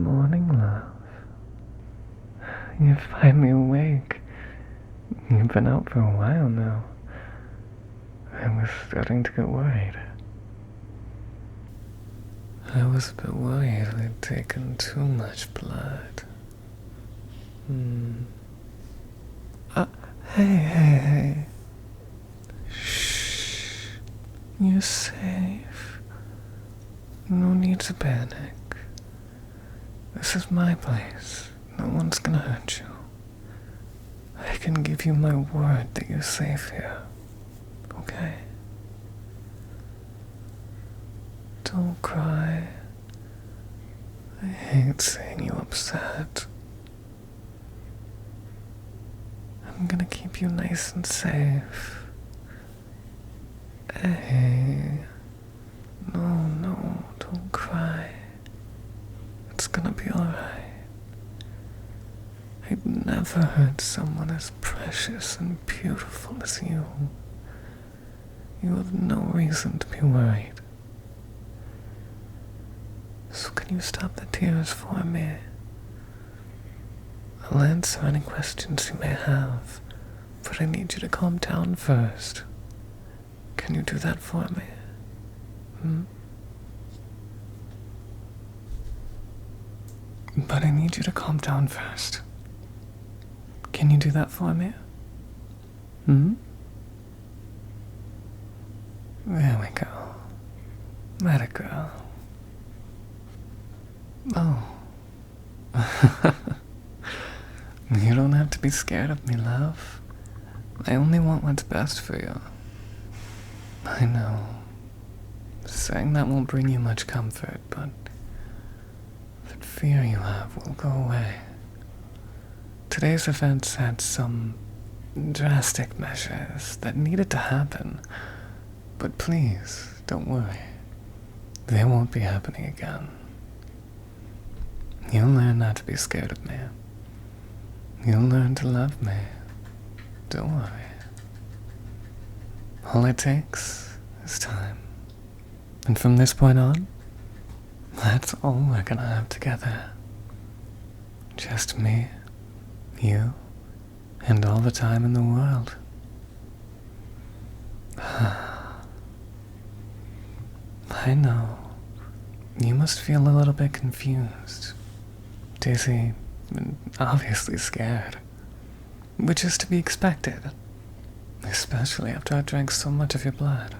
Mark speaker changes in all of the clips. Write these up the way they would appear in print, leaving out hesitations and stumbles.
Speaker 1: morning, love. You're finally awake. You've been out for a while now. I was starting to get worried. I was a bit worried I'd taken too much blood. Hey. Shh. You're safe. No need to panic. This is my place. No one's gonna hurt you. I can give you my word that you're safe here. Okay? Don't cry. I hate seeing you upset. I'm gonna keep you nice and safe. Hey. No, don't cry. It's gonna be alright. I'd never hurt someone as precious and beautiful as you. You have no reason to be worried. So can you stop the tears for me? I'll answer any questions you may have, but I need you to calm down first. Can you do that for me? But I need you to calm down first. Can you do that for me? There we go. Let it go. Oh. You don't have to be scared of me, love. I only want what's best for you. I know. Saying that won't bring you much comfort, but that fear you have will go away. Today's events had some drastic measures that needed to happen, but please, don't worry. They won't be happening again. You'll learn not to be scared of me. You'll learn to love me. Don't worry. All it takes is time. And from this point on, that's all we're gonna have together. Just me, you, and all the time in the world. I know. You must feel a little bit confused, dizzy, and obviously scared, which is to be expected, especially after I drank so much of your blood.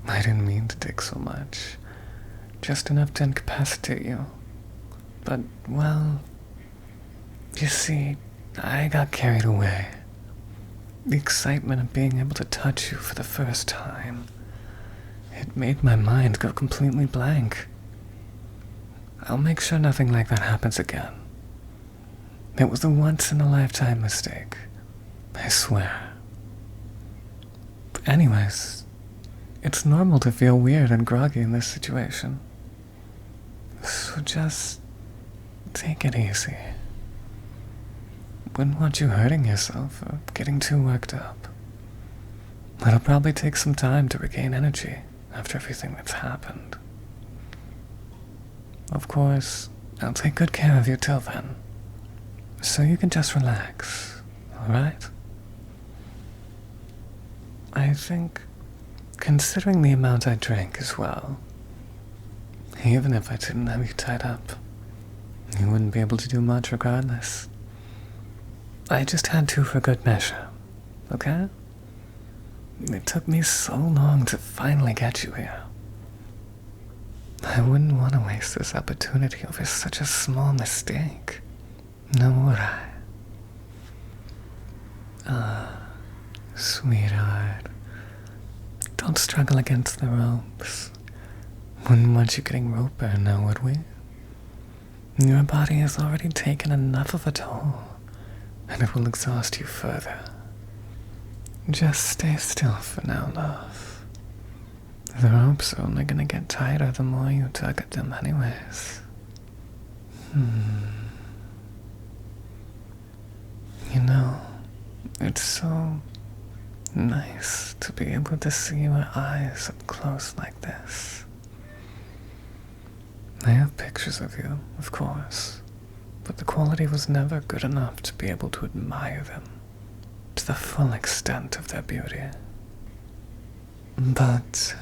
Speaker 1: I didn't mean to take so much, just enough to incapacitate you. But, well, you see, I got carried away. The excitement of being able to touch you for the first time, it made my mind go completely blank. I'll make sure nothing like that happens again. It was a once-in-a-lifetime mistake, I swear. But anyways, it's normal to feel weird and groggy in this situation. So just take it easy. Wouldn't want you hurting yourself or getting too worked up. It'll probably take some time to regain energy after everything that's happened. Of course, I'll take good care of you till then, so you can just relax, alright? I think, considering the amount I drank as well, even if I didn't have you tied up, you wouldn't be able to do much regardless. I just had to for good measure, okay? It took me so long to finally get you here. I wouldn't want to waste this opportunity over such a small mistake. No, would I? Sweetheart. Don't struggle against the ropes. Wouldn't want you getting rope burn now, would we? Your body has already taken enough of a toll, and it will exhaust you further. Just stay still for now, love. The ropes are only gonna get tighter the more you tug at them anyways. You know, it's so nice to be able to see your eyes up close like this. I have pictures of you, of course, but the quality was never good enough to be able to admire them to the full extent of their beauty. But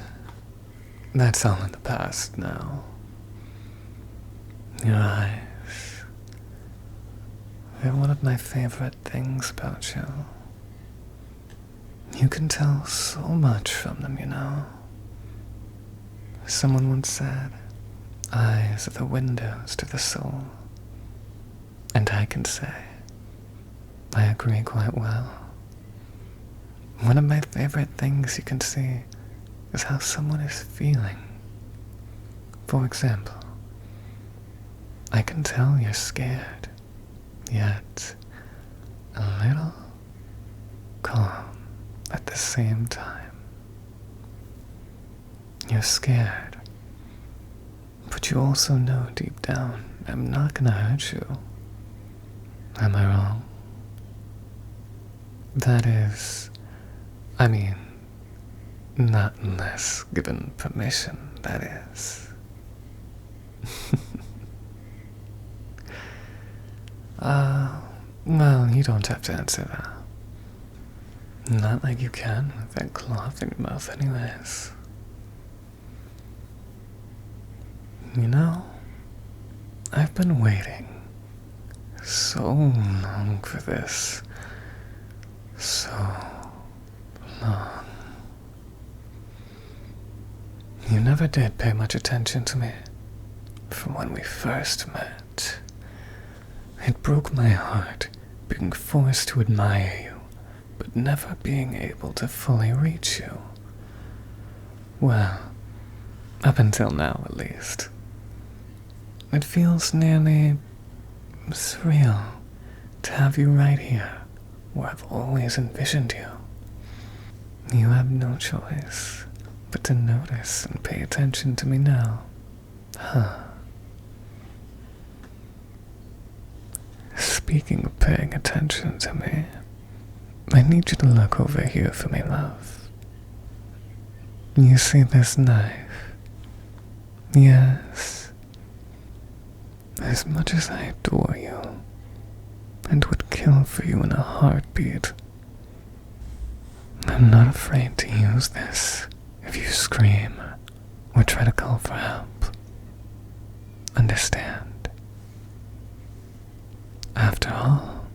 Speaker 1: that's all in the past now. Your eyes, they're one of my favorite things about you. You can tell so much from them, you know. Someone once said, eyes are the windows to the soul. And I can say, I agree quite well. One of my favorite things you can see is how someone is feeling. For example, I can tell you're scared, yet a little calm at the same time. You're scared, but you also know deep down I'm not gonna hurt you. Am I wrong? That is, I mean, not unless given permission, that is. Well, you don't have to answer that. Not like you can with that cloth in your mouth anyways. You know, I've been waiting so long for this. So long. You never did pay much attention to me from when we first met. It broke my heart being forced to admire you, but never being able to fully reach you. Well, up until now at least. It feels nearly surreal to have you right here where I've always envisioned you. You have no choice but to notice and pay attention to me now. Huh. Speaking of paying attention to me, I need you to look over here for me, love. You see this knife? Yes. As much as I adore you, and would kill for you in a heartbeat, I'm not afraid to use this if you scream or try to call for help. Understand? After all,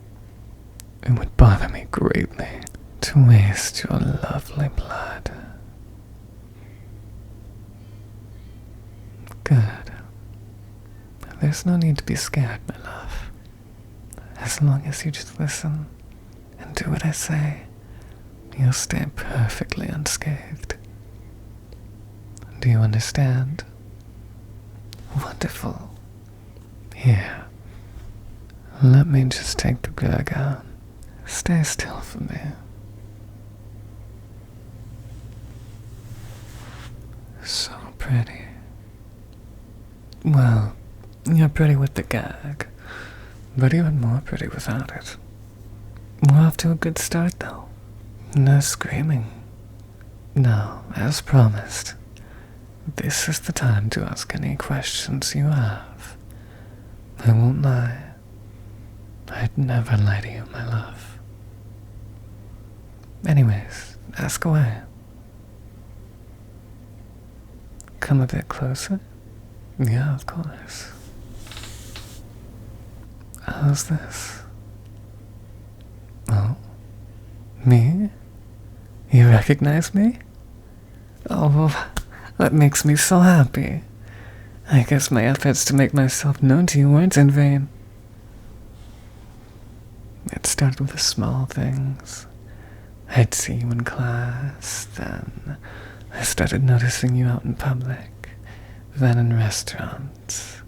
Speaker 1: it would bother me greatly to waste your lovely blood. Good. There's no need to be scared, my love. As long as you just listen and do what I say, you'll stay perfectly unscathed. Do you understand? Wonderful. Here, let me just take the gurg out. Stay still for me. So pretty. Well, you're pretty with the gag, but even more pretty without it. We're off to a good start, though. No screaming. No, as promised, this is the time to ask any questions you have. I won't lie. I'd never lie to you, my love. Anyways, ask away. Come a bit closer? Yeah, of course. How's this? Oh? Me? You recognize me? Oh, that makes me so happy. I guess my efforts to make myself known to you weren't in vain. It started with the small things. I'd see you in class, then I started noticing you out in public, then in restaurants,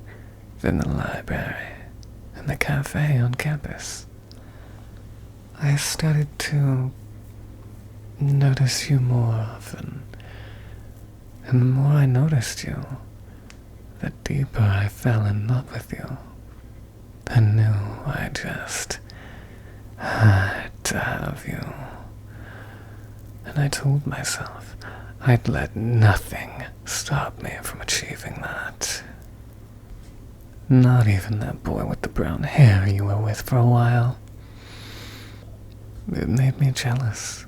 Speaker 1: then the library, and the cafe on campus. I started to notice you more often, and the more I noticed you, the deeper I fell in love with you. I knew I just had to have you. And I told myself I'd let nothing stop me from achieving that. Not even that boy with the brown hair you were with for a while. It made me jealous,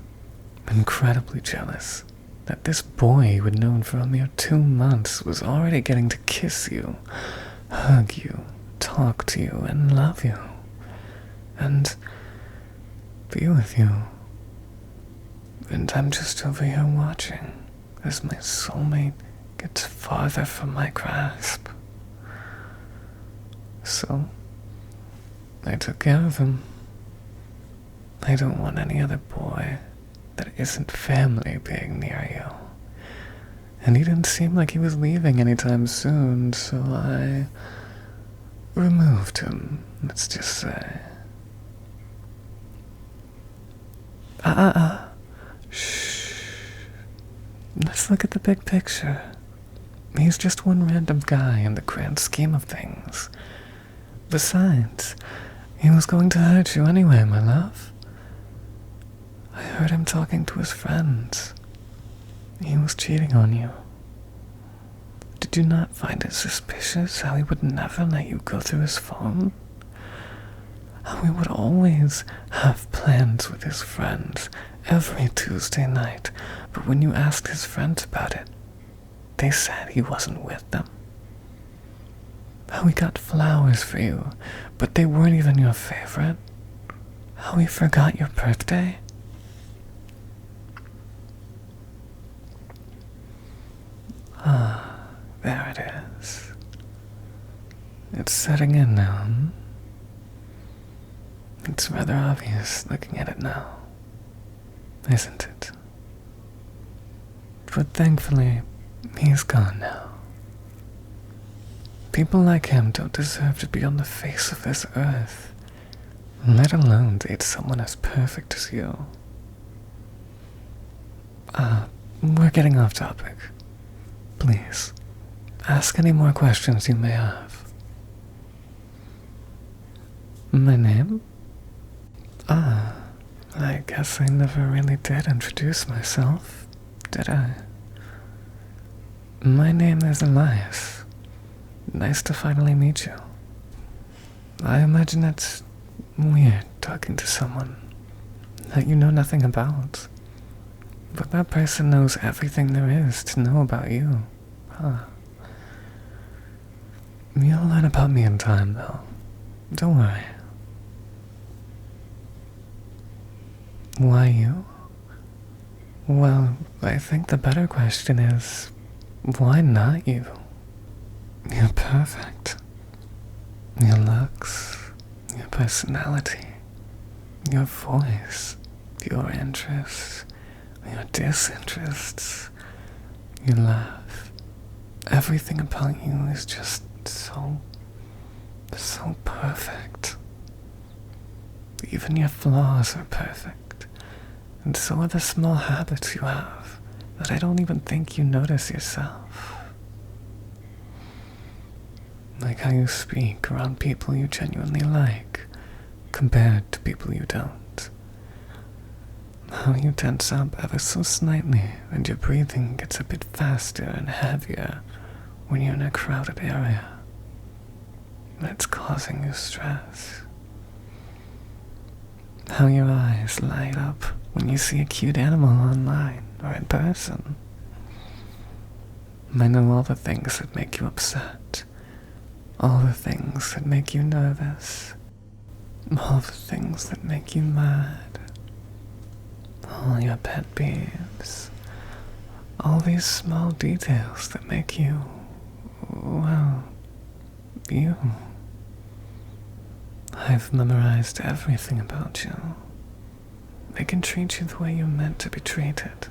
Speaker 1: incredibly jealous, that this boy you had known for a mere 2 months was already getting to kiss you, hug you, talk to you, and love you, and be with you. And I'm just over here watching as my soulmate gets farther from my grasp. So, I took care of him. I don't want any other boy that isn't family being near you. And he didn't seem like he was leaving anytime soon, so I removed him, let's just say. Shh. Let's look at the big picture. He's just one random guy in the grand scheme of things. Besides, he was going to hurt you anyway, my love. I heard him talking to his friends. He was cheating on you. Did you not find it suspicious how he would never let you go through his phone? How he would always have plans with his friends every Tuesday night, but when you asked his friends about it, they said he wasn't with them. How he got flowers for you, but they weren't even your favorite. How he forgot your birthday. There it is. It's setting in now. It's rather obvious looking at it now, isn't it? But thankfully, he's gone now. People like him don't deserve to be on the face of this earth, let alone date someone as perfect as you. We're getting off topic. Please, ask any more questions you may have. My name? I guess I never really did introduce myself, did I? My name is Elias. Nice to finally meet you. I imagine it's weird talking to someone that you know nothing about, but that person knows everything there is to know about you. You'll learn about me in time, though. Don't worry. Why you? Well, I think the better question is, why not you? You're perfect. Your looks, your personality, your voice, your interests, your disinterests, your laugh. Everything about you is just so perfect. Even your flaws are perfect. And so are the small habits you have that I don't even think you notice yourself. Like how you speak around people you genuinely like, compared to people you don't. How you tense up ever so slightly and your breathing gets a bit faster and heavier when you're in a crowded area. That's causing you stress. How your eyes light up when you see a cute animal online or in person. I know all the things that make you upset, all the things that make you nervous, all the things that make you mad, all your pet peeves, all these small details that make you, well, you. I've memorized everything about you. I can treat you the way you're meant to be treated,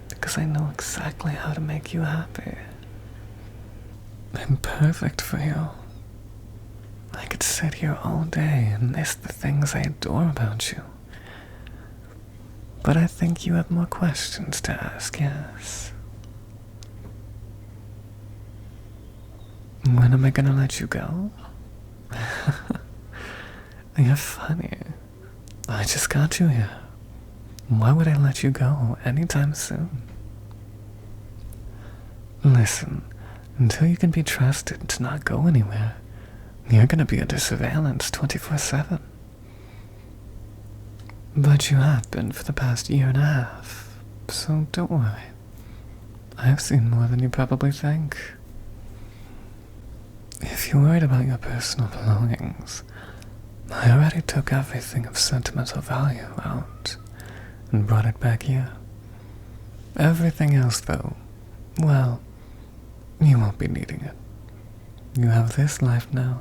Speaker 1: because I know exactly how to make you happy. I'm perfect for you. I could sit here all day and list the things I adore about you. But I think you have more questions to ask, yes? When am I gonna let you go? You're funny. I just got you here. Why would I let you go anytime soon? Listen, until you can be trusted to not go anywhere, You're gonna be under surveillance 24/7. But you have been for the past year and a half, so don't worry. I've seen more than you probably think. If you're worried about your personal belongings, I already took everything of sentimental value out and brought it back here. Everything else, though, well, you won't be needing it. You have this life now.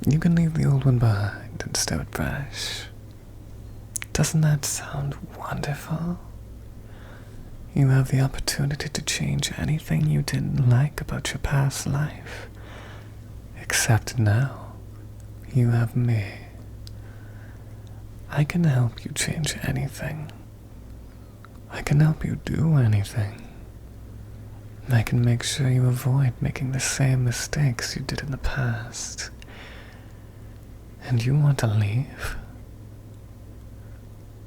Speaker 1: You can leave the old one behind and start fresh. Doesn't that sound wonderful? You have the opportunity to change anything you didn't like about your past life. Except now, you have me. I can help you change anything. I can help you do anything. I can make sure you avoid making the same mistakes you did in the past. And you want to leave?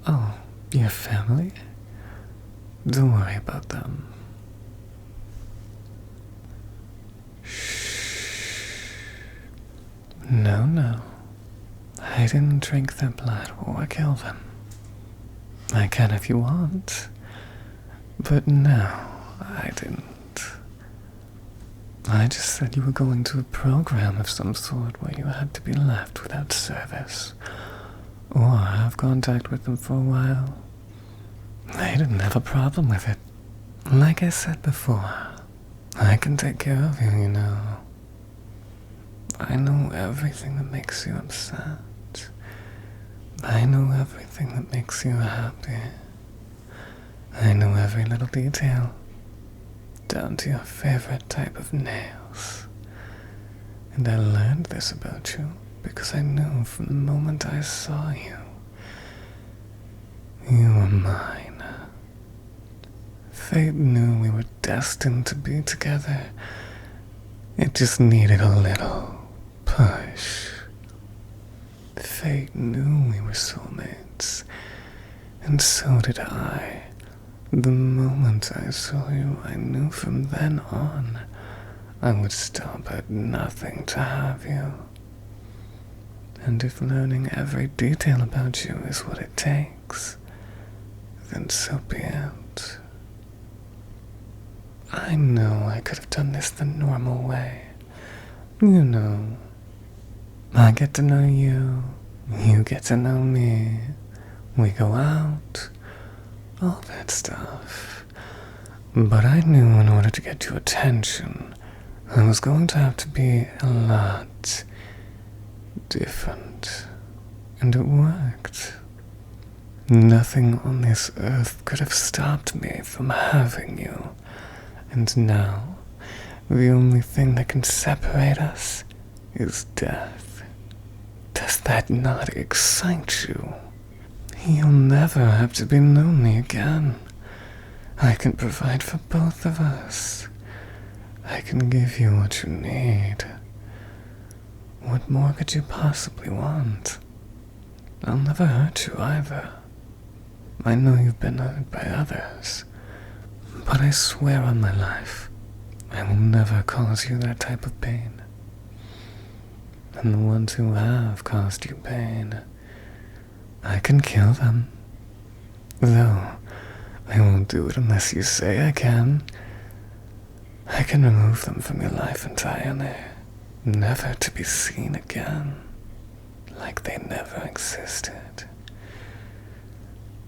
Speaker 1: Oh, your family? Don't worry about them. Shh. No. I didn't drink their blood or kill them. I can if you want. But no, I didn't. I just said you were going to a program of some sort where you had to be left without service, or have contact with them for a while. I didn't have a problem with it. Like I said before, I can take care of you, you know. I know everything that makes you upset. I know everything that makes you happy. I know every little detail, down to your favorite type of nails. And I learned this about you because I knew from the moment I saw you, you were mine. Fate knew we were destined to be together. It just needed a little push. Fate knew we were soulmates, and so did I. The moment I saw you, I knew from then on I would stop at nothing to have you. And if learning every detail about you is what it takes, then so be it. I know I could have done this the normal way. You know, I get to know you, you get to know me, we go out, all that stuff. But I knew in order to get your attention, I was going to have to be a lot different. And it worked. Nothing on this earth could have stopped me from having you. And now, the only thing that can separate us is death. Does that not excite you? You'll never have to be lonely again. I can provide for both of us. I can give you what you need. What more could you possibly want? I'll never hurt you either. I know you've been hurt by others, but I swear on my life, I will never cause you that type of pain. And the ones who have caused you pain, I can kill them. Though, I won't do it unless you say I can. I can remove them from your life entirely, never to be seen again, like they never existed.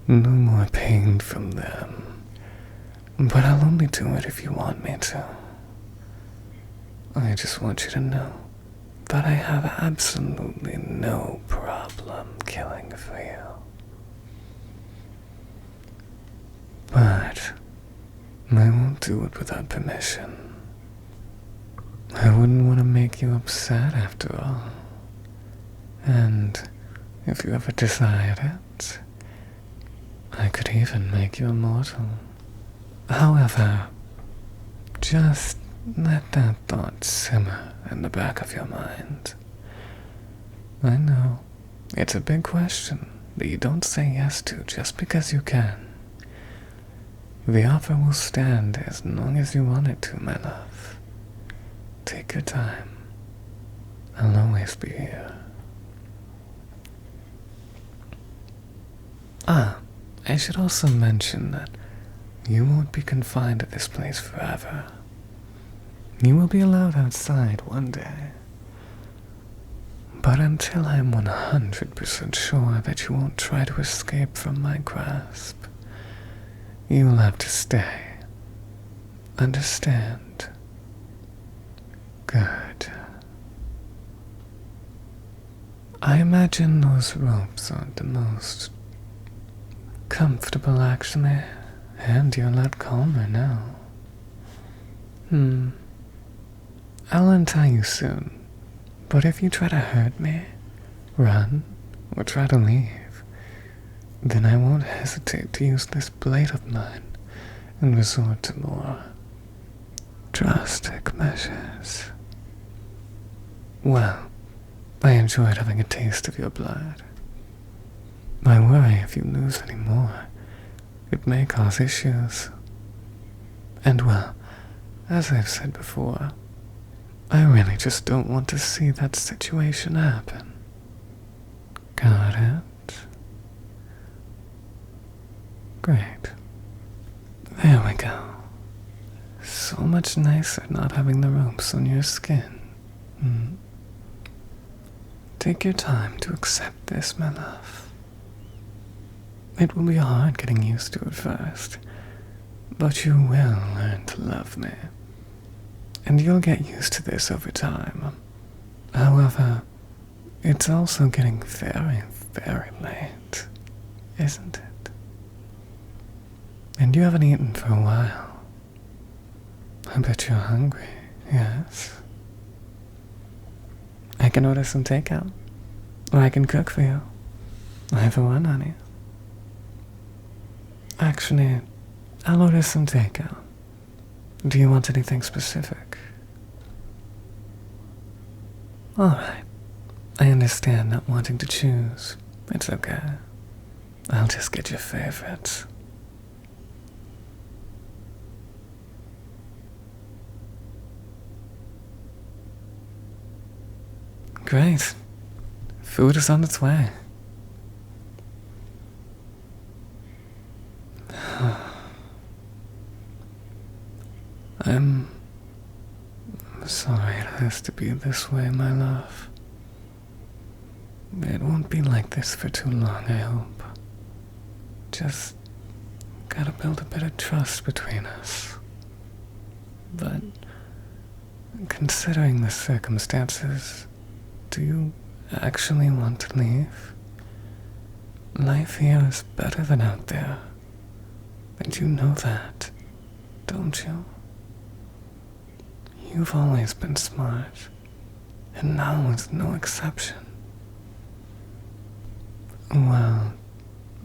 Speaker 1: No more pain from them, but I'll only do it if you want me to. I just want you to know that I have absolutely no problem killing for you. But I won't do it without permission. I wouldn't want to make you upset after all. And if you ever desired it, I could even make you immortal. However, just let that thought simmer in the back of your mind. I know, it's a big question that you don't say yes to just because you can. The offer will stand as long as you want it to, my love. Take your time. I'll always be here. Ah, I should also mention that you won't be confined to this place forever. You will be allowed outside one day. But until I'm 100% sure that you won't try to escape from my grasp, you'll have to stay. Understand? Good. I imagine those ropes aren't the most comfortable, actually, and you're a lot calmer now. I'll untie you soon, but if you try to hurt me, run, or try to leave, then I won't hesitate to use this blade of mine and resort to more drastic measures. Well, I enjoyed having a taste of your blood. I worry if you lose any more, it may cause issues. And well, as I've said before, I really just don't want to see that situation happen. Got it? Great. There we go. So much nicer not having the ropes on your skin. Take your time to accept this, my love. It will be hard getting used to it first, but you will learn to love me, and you'll get used to this over time. However, it's also getting very, very late, isn't it? And you haven't eaten for a while. I bet you're hungry, yes? I can order some takeout, or I can cook for you. Either one, honey. Actually, I'll order some takeout. Do you want anything specific? Alright. I understand not wanting to choose. It's okay. I'll just get your favorites. Great. Food is on its way. I'm sorry it has to be this way, my love. It won't be like this for too long, I hope. Just gotta build a bit of trust between us. But considering the circumstances, do you actually want to leave? Life here is better than out there. And you know that, don't you? You've always been smart, and now is no exception. Well,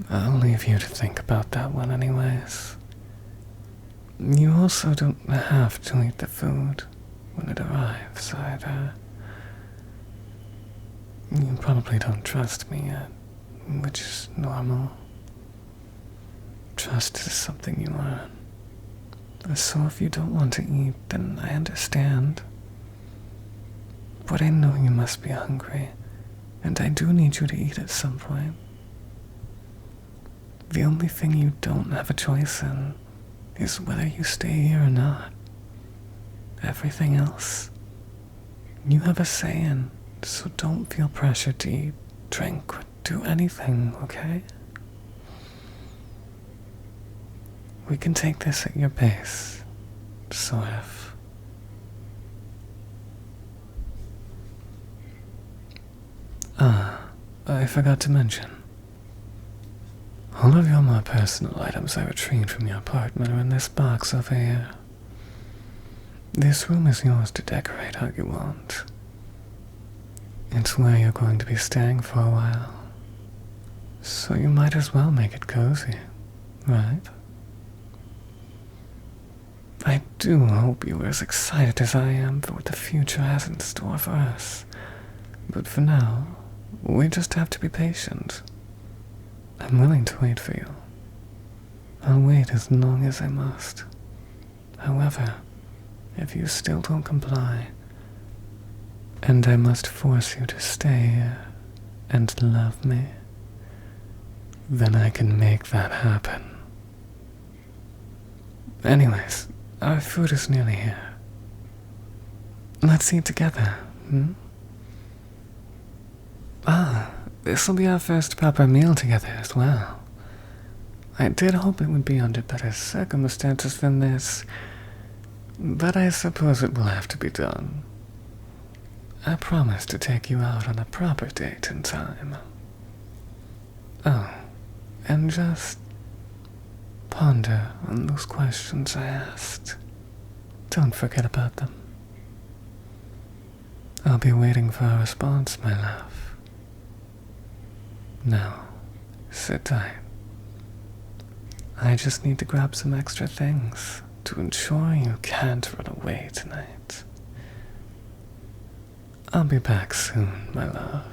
Speaker 1: I'll leave you to think about that one anyways. You also don't have to eat the food when it arrives either. You probably don't trust me yet, which is normal. Trust is something you learn. So if you don't want to eat, then I understand. But I know you must be hungry, and I do need you to eat at some point. The only thing you don't have a choice in is whether you stay here or not. Everything else, you have a say in, so don't feel pressured to eat, drink, or do anything, okay? We can take this at your pace, sort of. I forgot to mention. All of your more personal items I retrieved from your apartment are in this box over here. This room is yours to decorate how you want. It's where you're going to be staying for a while, so you might as well make it cozy, right? I do hope you are as excited as I am for what the future has in store for us. But for now, we just have to be patient. I'm willing to wait for you. I'll wait as long as I must. However, if you still don't comply, and I must force you to stay and love me. Then I can make that happen. Anyways, our food is nearly here. Let's eat together, hmm? Ah, this'll be our first proper meal together as well. I did hope it would be under better circumstances than this, but I suppose it will have to be done. I promise to take you out on a proper date in time. Oh, and just ponder on those questions I asked. Don't forget about them. I'll be waiting for a response, my love. Now, sit tight. I just need to grab some extra things to ensure you can't run away tonight. I'll be back soon, my love.